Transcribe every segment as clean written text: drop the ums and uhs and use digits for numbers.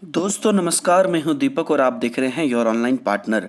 दोस्तों नमस्कार, मैं हूं दीपक और आप देख रहे हैं योर ऑनलाइन पार्टनर।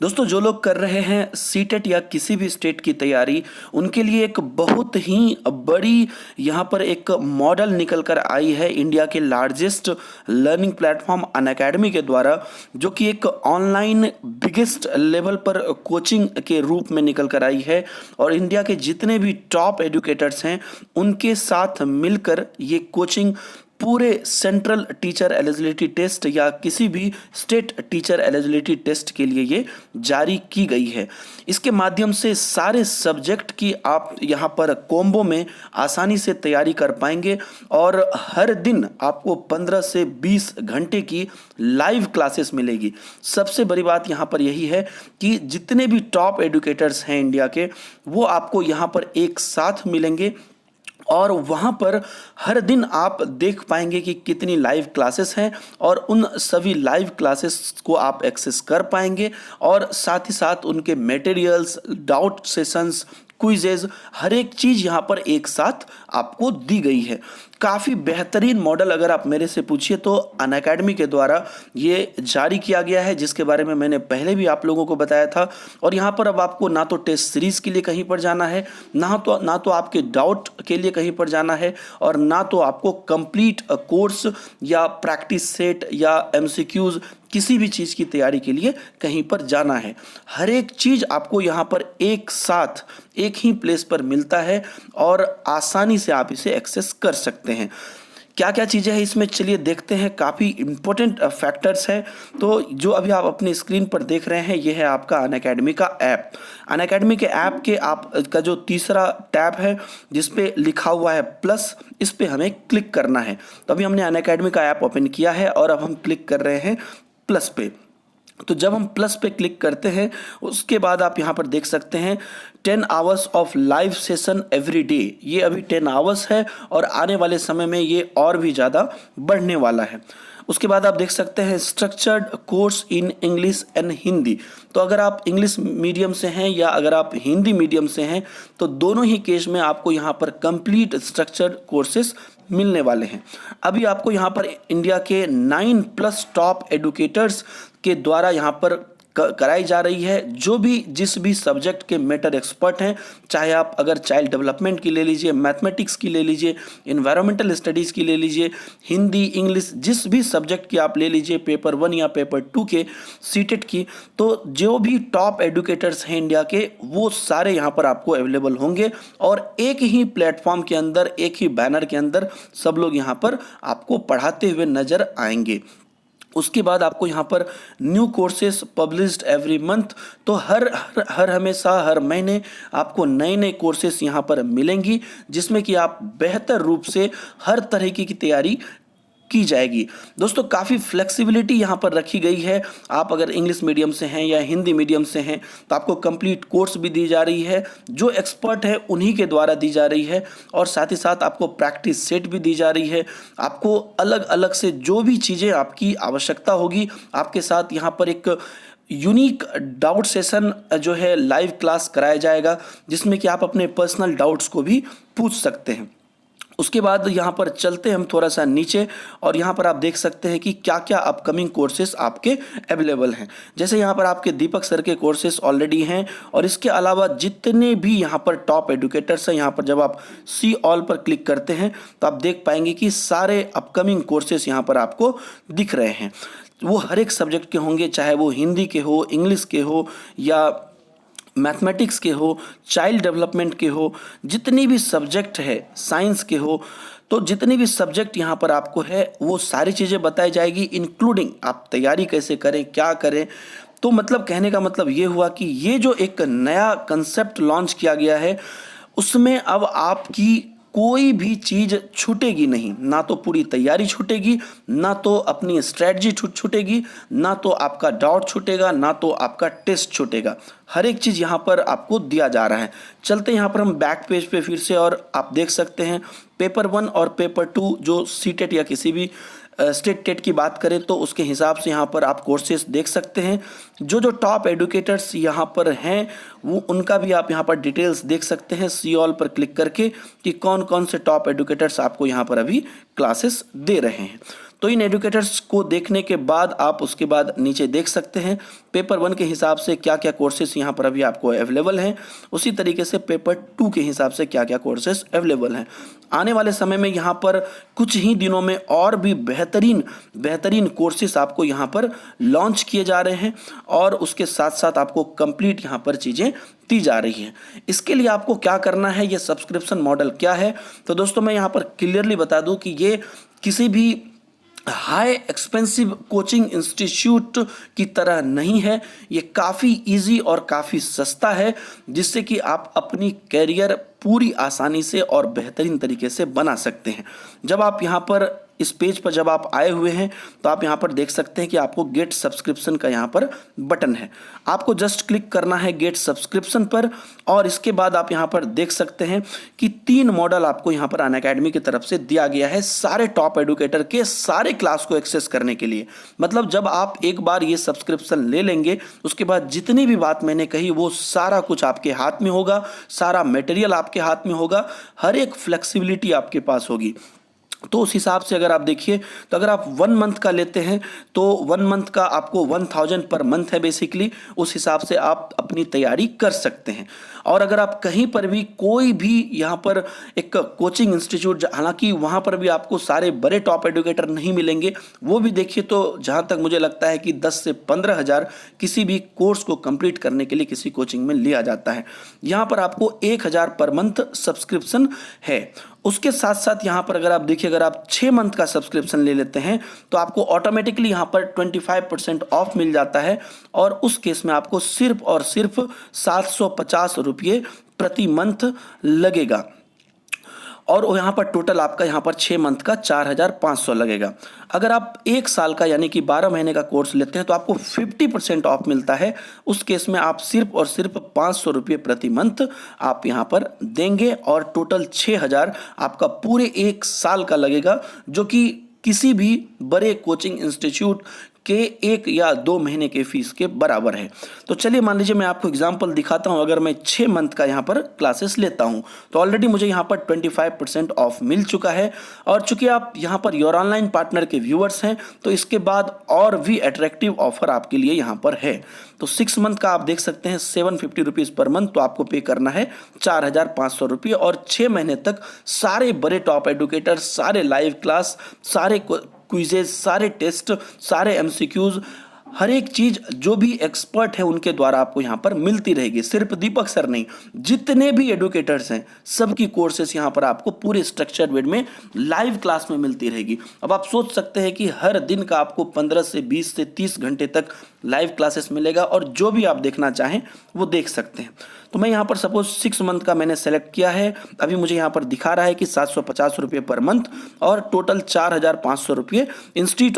दोस्तों जो लोग कर रहे हैं सीटेट या किसी भी स्टेट की तैयारी, उनके लिए एक बहुत ही बड़ी यहां पर एक मॉडल निकल कर आई है इंडिया के लार्जेस्ट लर्निंग प्लेटफॉर्म अनअकैडमी के द्वारा, जो कि एक ऑनलाइन बिगेस्ट लेवल पर कोचिंग के रूप में निकल कर आई है। और इंडिया के जितने भी टॉप एजुकेटर्स हैं उनके साथ मिलकर ये कोचिंग पूरे सेंट्रल टीचर एलिजिबिलिटी टेस्ट या किसी भी स्टेट टीचर एलिजिबिलिटी टेस्ट के लिए ये जारी की गई है। इसके माध्यम से सारे सब्जेक्ट की आप यहाँ पर कॉम्बो में आसानी से तैयारी कर पाएंगे और हर दिन आपको 15 से 20 घंटे की लाइव क्लासेस मिलेगी। सबसे बड़ी बात यहाँ पर यही है कि जितने भी टॉप एजुकेटर्स हैं इंडिया के, वो आपको यहाँ पर एक साथ मिलेंगे और वहाँ पर हर दिन आप देख पाएंगे कि कितनी लाइव क्लासेस हैं और उन सभी लाइव क्लासेस को आप एक्सेस कर पाएंगे और साथ ही साथ उनके मटेरियल्स, डाउट सेशंस, क्विजेज, हर एक चीज़ यहाँ पर एक साथ आपको दी गई है। काफ़ी बेहतरीन मॉडल अगर आप मेरे से पूछिए तो अनअकैडमी के द्वारा ये जारी किया गया है, जिसके बारे में मैंने पहले भी आप लोगों को बताया था। और यहाँ पर अब आपको ना तो टेस्ट सीरीज़ के लिए कहीं पर जाना है, ना तो आपके डाउट के लिए कहीं पर जाना है, और ना तो आपको कंप्लीट कोर्स या प्रैक्टिस सेट या एमसीक्यूज़ किसी भी चीज़ की तैयारी के लिए कहीं पर जाना है। हर एक चीज़ आपको यहाँ पर एक साथ एक ही प्लेस पर मिलता है और आसानी से आप इसे एक्सेस कर सकते हैं। क्या क्या चीज़ें हैं इसमें, चलिए देखते हैं। काफ़ी इंपॉर्टेंट फैक्टर्स हैं। तो जो अभी आप अपनी स्क्रीन पर देख रहे हैं, ये है आपका अनअकैडमी का ऐप। अनअकैडमी के ऐप के आप का जो तीसरा टैब है जिस पे लिखा हुआ है प्लस, इस पे हमें क्लिक करना है। तो अभी हमने अनअकैडमी का ऐप ओपन किया है और अब हम क्लिक कर रहे हैं प्लस पे। तो जब हम प्लस पे क्लिक करते हैं उसके बाद आप यहाँ पर देख सकते हैं 10 hours of live session every day. ये अभी 10 आवर्स है और आने वाले समय में ये और भी ज़्यादा बढ़ने वाला है। उसके बाद आप देख सकते हैं structured course in English and Hindi. तो अगर आप इंग्लिश मीडियम से हैं या अगर आप हिंदी मीडियम से हैं तो दोनों ही केस में आपको यहाँ पर कंप्लीट स्ट्रक्चर्ड कोर्सेस मिलने वाले हैं। अभी आपको यहाँ पर इंडिया के 9+ टॉप एडुकेटर्स के द्वारा यहाँ पर कराई जा रही है। जो भी जिस भी सब्जेक्ट के मैटर एक्सपर्ट हैं, चाहे आप अगर चाइल्ड डेवलपमेंट की ले लीजिए, मैथमेटिक्स की ले लीजिए, इन्वायरमेंटल स्टडीज़ की ले लीजिए, हिंदी, इंग्लिश, जिस भी सब्जेक्ट की आप ले लीजिए, पेपर 1 या पेपर 2 के सीटेट की, तो जो भी टॉप एडुकेटर्स हैं इंडिया के, वो सारे यहाँ पर आपको अवेलेबल होंगे और एक ही प्लेटफॉर्म के अंदर, एक ही बैनर के अंदर सब लोग यहाँ पर आपको पढ़ाते हुए नजर आएंगे। उसके बाद आपको यहाँ पर new courses published every month. तो हर हमेशा हर महीने आपको नए नए कोर्सेज यहाँ पर मिलेंगी, जिसमें कि आप बेहतर रूप से हर तरह की तैयारी की जाएगी। दोस्तों काफ़ी फ्लेक्सिबिलिटी यहाँ पर रखी गई है। आप अगर इंग्लिश मीडियम से हैं या हिंदी मीडियम से हैं तो आपको कंप्लीट कोर्स भी दी जा रही है, जो एक्सपर्ट है उन्हीं के द्वारा दी जा रही है, और साथ ही साथ आपको प्रैक्टिस सेट भी दी जा रही है। आपको अलग अलग से जो भी चीज़ें आपकी आवश्यकता होगी, आपके साथ यहाँ पर एक यूनिक डाउट सेशन जो है लाइव क्लास कराया जाएगा, जिसमें कि आप अपने पर्सनल डाउट्स को भी पूछ सकते हैं। उसके बाद यहाँ पर चलते हैं हम थोड़ा सा नीचे और यहाँ पर आप देख सकते हैं कि क्या क्या अपकमिंग कोर्सेज आपके अवेलेबल हैं। जैसे यहाँ पर आपके दीपक सर के कोर्सेज ऑलरेडी हैं, और इसके अलावा जितने भी यहाँ पर टॉप एडुकेटर्स हैं, यहाँ पर जब आप सी ऑल पर क्लिक करते हैं तो आप देख पाएंगे कि सारे अपकमिंग कोर्सेज यहाँ पर आपको दिख रहे हैं। वो हर एक सब्जेक्ट के होंगे, चाहे वो हिंदी के हो, इंग्लिश के हो या मैथमेटिक्स के हो, चाइल्ड डेवलपमेंट के हो, जितनी भी सब्जेक्ट है, साइंस के हो, तो जितनी भी सब्जेक्ट यहाँ पर आपको है वो सारी चीज़ें बताई जाएगी, इंक्लूडिंग आप तैयारी कैसे करें, क्या करें। तो मतलब कहने का मतलब ये हुआ कि ये जो एक नया कंसेप्ट लॉन्च किया गया है, उसमें अब आपकी कोई भी चीज़ छूटेगी नहीं। ना तो पूरी तैयारी छूटेगी, ना तो अपनी स्ट्रेटजी छूटेगी, ना तो आपका डाउट छूटेगा, ना तो आपका टेस्ट छूटेगा। हर एक चीज़ यहाँ पर आपको दिया जा रहा है। चलते यहाँ पर हम बैक पेज पे फिर से, और आप देख सकते हैं पेपर 1 और पेपर 2 जो सीटेट या किसी भी स्टेट टेट की बात करें तो उसके हिसाब से यहाँ पर आप कोर्सेज देख सकते हैं। जो जो टॉप एडुकेटर्स यहाँ पर हैं वो उनका भी आप यहाँ पर डिटेल्स देख सकते हैं सी ऑल पर क्लिक करके, कि कौन कौन से टॉप एडुकेटर्स आपको यहाँ पर अभी क्लासेस दे रहे हैं। तो इन एडुकेटर्स को देखने के बाद आप उसके बाद नीचे देख सकते हैं पेपर 1 के हिसाब से क्या क्या कोर्सेज यहाँ पर अभी आपको अवेलेबल हैं, उसी तरीके से पेपर 2 के हिसाब से क्या क्या कोर्सेज अवेलेबल हैं। आने वाले समय में यहाँ पर कुछ ही दिनों में और भी बेहतरीन कोर्सेज आपको यहाँ पर लॉन्च किए जा रहे हैं और उसके साथ साथ आपको कंप्लीट यहाँ पर चीज़ें दी जा रही है। इसके लिए आपको क्या करना है, ये सब्सक्रिप्शन मॉडल क्या है, तो दोस्तों मैं यहाँ पर क्लियरली बता दूं कि ये किसी भी हाई एक्सपेंसिव कोचिंग इंस्टीट्यूट की तरह नहीं है। ये काफ़ी इजी और काफ़ी सस्ता है, जिससे कि आप अपनी कैरियर पूरी आसानी से और बेहतरीन तरीके से बना सकते हैं। जब आप यहाँ पर इस पेज पर जब आप आए हुए हैं तो आप यहाँ पर देख सकते हैं कि आपको गेट सब्सक्रिप्शन का यहाँ पर बटन है। आपको जस्ट क्लिक करना है गेट सब्सक्रिप्शन पर और इसके बाद आप यहाँ पर देख सकते हैं कि 3 मॉडल आपको यहाँ पर अनअकैडमी की तरफ से दिया गया है सारे टॉप एडुकेटर के सारे क्लास को एक्सेस करने के लिए। मतलब जब आप एक बार ये सब्सक्रिप्शन ले लेंगे उसके बाद जितनी भी बात मैंने कही वो सारा कुछ आपके हाथ में होगा, सारा मटेरियल आपके हाथ में होगा, हर एक फ्लेक्सिबिलिटी आपके पास होगी। तो उस हिसाब से अगर आप देखिए तो अगर आप 1 मंथ का लेते हैं तो 1 मंथ का आपको 1000 पर मंथ है बेसिकली, उस हिसाब से आप अपनी तैयारी कर सकते हैं। और अगर आप कहीं पर भी कोई भी यहाँ पर एक कोचिंग इंस्टीट्यूट, हालांकि वहाँ पर भी आपको सारे बड़े टॉप एडुकेटर नहीं मिलेंगे, वो भी देखिए तो जहाँ तक मुझे लगता है कि 10 से 15 हज़ार किसी भी कोर्स को कंप्लीट करने के लिए किसी कोचिंग में लिया जाता है। यहाँ पर आपको 1000 पर मंथ सब्सक्रिप्शन है। उसके साथ साथ यहाँ पर अगर आप देखिए, अगर आप 6 मंथ का सब्सक्रिप्शन ले लेते हैं तो आपको ऑटोमेटिकली यहाँ पर 25% ऑफ मिल जाता है और उस केस में आपको सिर्फ और सिर्फ 750 रुपये प्रति मंथ लगेगा और यहाँ पर टोटल आपका यहाँ पर 6 मंथ का 4500 लगेगा। अगर आप 1 साल का यानी कि 12 महीने का कोर्स लेते हैं तो आपको 50% ऑफ मिलता है। उस केस में आप सिर्फ और सिर्फ 500 रुपये प्रति मंथ आप यहाँ पर देंगे और टोटल 6000 आपका पूरे 1 साल का लगेगा, जो कि किसी भी बड़े कोचिंग इंस्टीट्यूट के 1 या 2 महीने के फीस के बराबर है। तो चलिए मान लीजिए मैं आपको एग्जांपल दिखाता हूं। अगर मैं 6 मंथ का यहाँ पर क्लासेस लेता हूं तो ऑलरेडी मुझे यहाँ पर 25% ऑफ मिल चुका है और चूंकि आप यहाँ पर योर ऑनलाइन पार्टनर के व्यूअर्स हैं तो इसके बाद और भी अट्रैक्टिव ऑफर आपके लिए यहाँ पर है। तो 6 मंथ का आप देख सकते हैं 750 रुपीज़ पर मंथ, तो आपको पे करना है 4500 रुपये और 6 महीने तक सारे बड़े टॉप एडुकेटर, सारे लाइव क्लास, सारे क्विजेज, सारे टेस्ट, सारे एमसीक्यूज, हर एक चीज जो भी एक्सपर्ट है उनके द्वारा आपको यहाँ पर मिलती रहेगी। सिर्फ दीपक सर नहीं, जितने भी एडुकेटर्स हैं सबकी कोर्सेस यहाँ पर आपको पूरे स्ट्रक्चर्ड वे में लाइव क्लास में मिलती रहेगी। अब आप सोच सकते हैं कि हर दिन का आपको 15 से 20 से 30 घंटे तक लाइव क्लासेस मिलेगा और जो भी आप देखना चाहें वो देख सकते हैं। तो मैं यहाँ पर सपोज 6 मंथ का मैंने सेलेक्ट किया है। अभी मुझे यहाँ पर दिखा रहा है कि 750 रुपये पर मंथ और टोटल 4500 रुपये इंस्टीड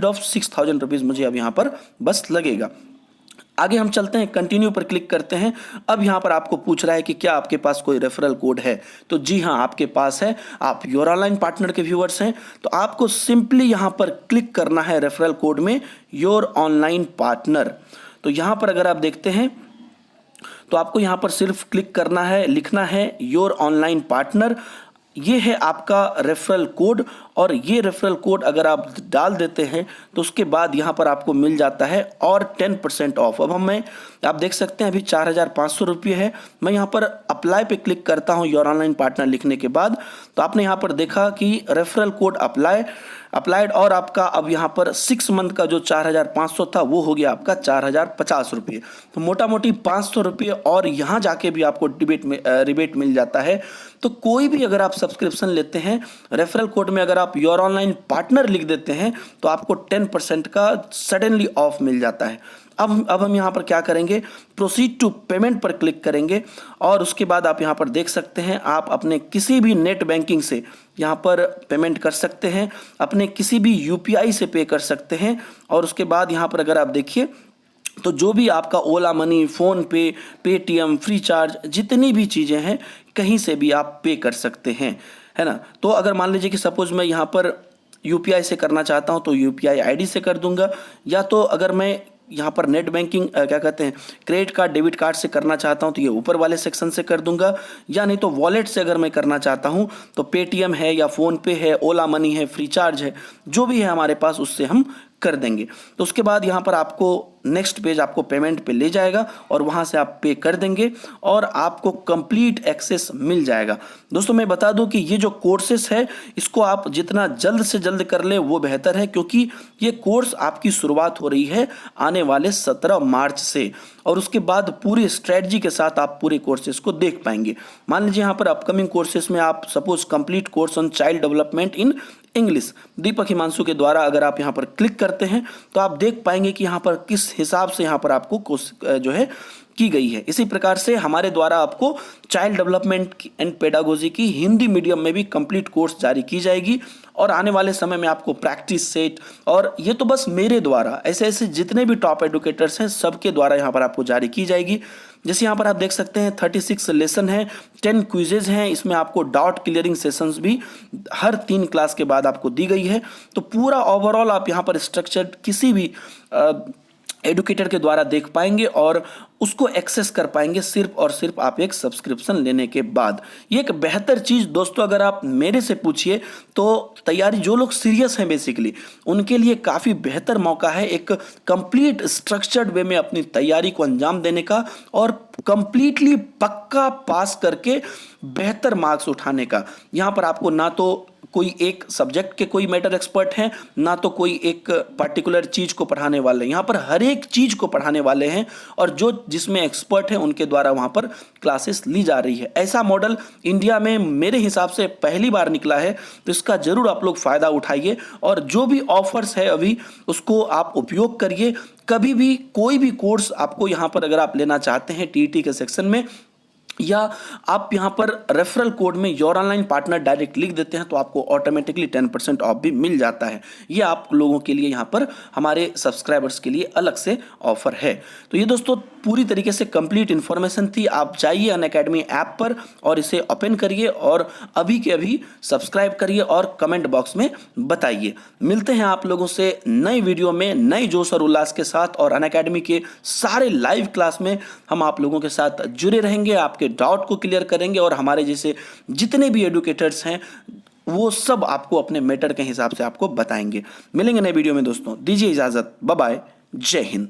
ऑफ 6000 रुपीज़ मुझे अब यहाँ पर बस लगेगा। आगे हम चलते हैं, कंटिन्यू पर क्लिक करते हैं। अब यहाँ पर आपको पूछ रहा है कि क्या आपके पास कोई रेफरल कोड है, तो जी हाँ आपके पास है। आप योर ऑनलाइन पार्टनर के व्यूअर्स हैं तो आपको सिंपली यहाँ पर क्लिक करना है रेफरल कोड में योर ऑनलाइन पार्टनर। तो यहाँ पर अगर आप देखते हैं तो आपको यहाँ पर सिर्फ क्लिक करना है, लिखना है योर ऑनलाइन पार्टनर। ये है आपका रेफरल कोड और ये रेफरल कोड अगर आप डाल देते हैं तो उसके बाद यहाँ पर आपको मिल जाता है और 10% ऑफ। अब आप देख सकते हैं अभी 4500 रुपये है। मैं यहाँ पर अप्लाई पे क्लिक करता हूँ योर ऑनलाइन पार्टनर लिखने के बाद, तो आपने यहाँ पर देखा कि रेफरल कोड अप्लाइड और आपका अब यहाँ पर 6 मंथ का जो 4500 था वो हो गया आपका 4050 रुपये। तो मोटा मोटी 500 रुपये और यहाँ जाके भी आपको रिबेट मिल जाता है। तो कोई भी अगर आप सब्सक्रिप्शन लेते हैं रेफरल कोड में अगर आप योर ऑनलाइन पार्टनर लिख देते हैं तो आपको 10% का सडनली ऑफ मिल जाता है। अब हम यहाँ पर क्या करेंगे, प्रोसीड टू पेमेंट पर क्लिक करेंगे और उसके बाद आप यहाँ पर देख सकते हैं आप अपने किसी भी नेट बैंकिंग से यहाँ पर पेमेंट कर सकते हैं, अपने किसी भी यूपीआई से पे कर सकते हैं और उसके बाद यहाँ पर अगर आप देखिए तो जो भी आपका ओला मनी, फ़ोन पे, पेटीएम, फ्री चार्ज, जितनी भी चीज़ें हैं कहीं से भी आप पे कर सकते हैं, है ना। तो अगर मान लीजिए कि सपोज़ मैं यहाँ पर यूपीआई से करना चाहता हूँ तो यूपीआई आईडी से कर दूंगा, या तो अगर मैं यहाँ पर नेट बैंकिंग क्या कहते हैं क्रेडिट कार्ड डेबिट कार्ड से करना चाहता हूँ तो ये ऊपर वाले सेक्शन से कर दूंगा, या नहीं तो वॉलेट से अगर मैं करना चाहता हूँ तो पेटीएम है या फ़ोनपे है, ओला मनी है, फ्रीचार्ज है, जो भी है हमारे पास उससे हम कर देंगे। तो उसके बाद यहाँ पर आपको नेक्स्ट पेज आपको पेमेंट पे ले जाएगा और वहाँ से आप पे कर देंगे और आपको कंप्लीट एक्सेस मिल जाएगा। दोस्तों मैं बता दूं कि ये जो कोर्सेस है इसको आप जितना जल्द से जल्द कर ले वो बेहतर है, क्योंकि ये कोर्स आपकी शुरुआत हो रही है आने वाले 17 मार्च से, और उसके बाद पूरी स्ट्रेटजी के साथ आप पूरे कोर्सेज को देख पाएंगे। मान लीजिए यहाँ पर अपकमिंग कोर्सेज में आप suppose complete course on child development in English Deepak Himanshu के द्वारा अगर आप यहाँ पर क्लिक करते हैं तो आप देख पाएंगे कि यहाँ पर किस हिसाब से यहाँ पर आपको जो है की गई है। इसी प्रकार से हमारे द्वारा आपको चाइल्ड डेवलपमेंट एंड पेडागोजी की हिंदी मीडियम में भी कंप्लीट कोर्स जारी की जाएगी, और आने वाले समय में आपको प्रैक्टिस सेट, और ये तो बस मेरे द्वारा, ऐसे ऐसे जितने भी टॉप एडुकेटर्स हैं सबके द्वारा यहाँ पर आपको जारी की जाएगी। जैसे यहाँ पर आप देख सकते हैं 36 लेसन है, 10 क्विजेज हैं, इसमें आपको डाउट क्लियरिंग सेशंस भी हर 3 क्लास के बाद आपको दी गई है। तो पूरा ओवरऑल आप यहाँ पर स्ट्रक्चर्ड किसी भी एडुकेटर के द्वारा देख पाएंगे और उसको एक्सेस कर पाएंगे सिर्फ और सिर्फ आप एक सब्सक्रिप्शन लेने के बाद। ये एक बेहतर चीज़ दोस्तों अगर आप मेरे से पूछिए तो तैयारी जो लोग सीरियस हैं बेसिकली उनके लिए काफ़ी बेहतर मौका है एक कंप्लीट स्ट्रक्चर्ड वे में अपनी तैयारी को अंजाम देने का और कंप्लीटली पक्का पास करके बेहतर मार्क्स उठाने का। यहाँ पर आपको ना तो कोई एक सब्जेक्ट के कोई मैटर एक्सपर्ट हैं, ना तो कोई एक पर्टिकुलर चीज़ को पढ़ाने वाले हैं, यहाँ पर हर एक चीज़ को पढ़ाने वाले हैं और जो जिसमें एक्सपर्ट हैं उनके द्वारा वहाँ पर क्लासेस ली जा रही है। ऐसा मॉडल इंडिया में मेरे हिसाब से पहली बार निकला है, तो इसका ज़रूर आप लोग फ़ायदा उठाइए और जो भी ऑफर्स है अभी उसको आप उपयोग करिए। कभी भी कोई भी कोर्स आपको यहाँ पर अगर आप लेना चाहते हैं टीईटी के सेक्शन में, या आप यहाँ पर रेफरल कोड में योर ऑनलाइन पार्टनर डायरेक्ट लिख देते हैं तो आपको ऑटोमेटिकली 10% ऑफ भी मिल जाता है। ये आप लोगों के लिए यहाँ पर हमारे सब्सक्राइबर्स के लिए अलग से ऑफर है। तो ये दोस्तों पूरी तरीके से कंप्लीट इन्फॉर्मेशन थी। आप जाइए अनअकैडमी ऐप पर और इसे ओपन करिए और अभी के अभी सब्सक्राइब करिए और कमेंट बॉक्स में बताइए। मिलते हैं आप लोगों से नई वीडियो में नए जोश और उल्लास के साथ, और अनअकैडमी के सारे लाइव क्लास में हम आप लोगों के साथ जुड़े रहेंगे, आपके डाउट को क्लियर करेंगे और हमारे जैसे जितने भी एडुकेटर्स हैं वो सब आपको अपने मैटर के हिसाब से आपको बताएंगे। मिलेंगे नए वीडियो में दोस्तों, दीजिए इजाजत, बाय बाय, जय हिंद।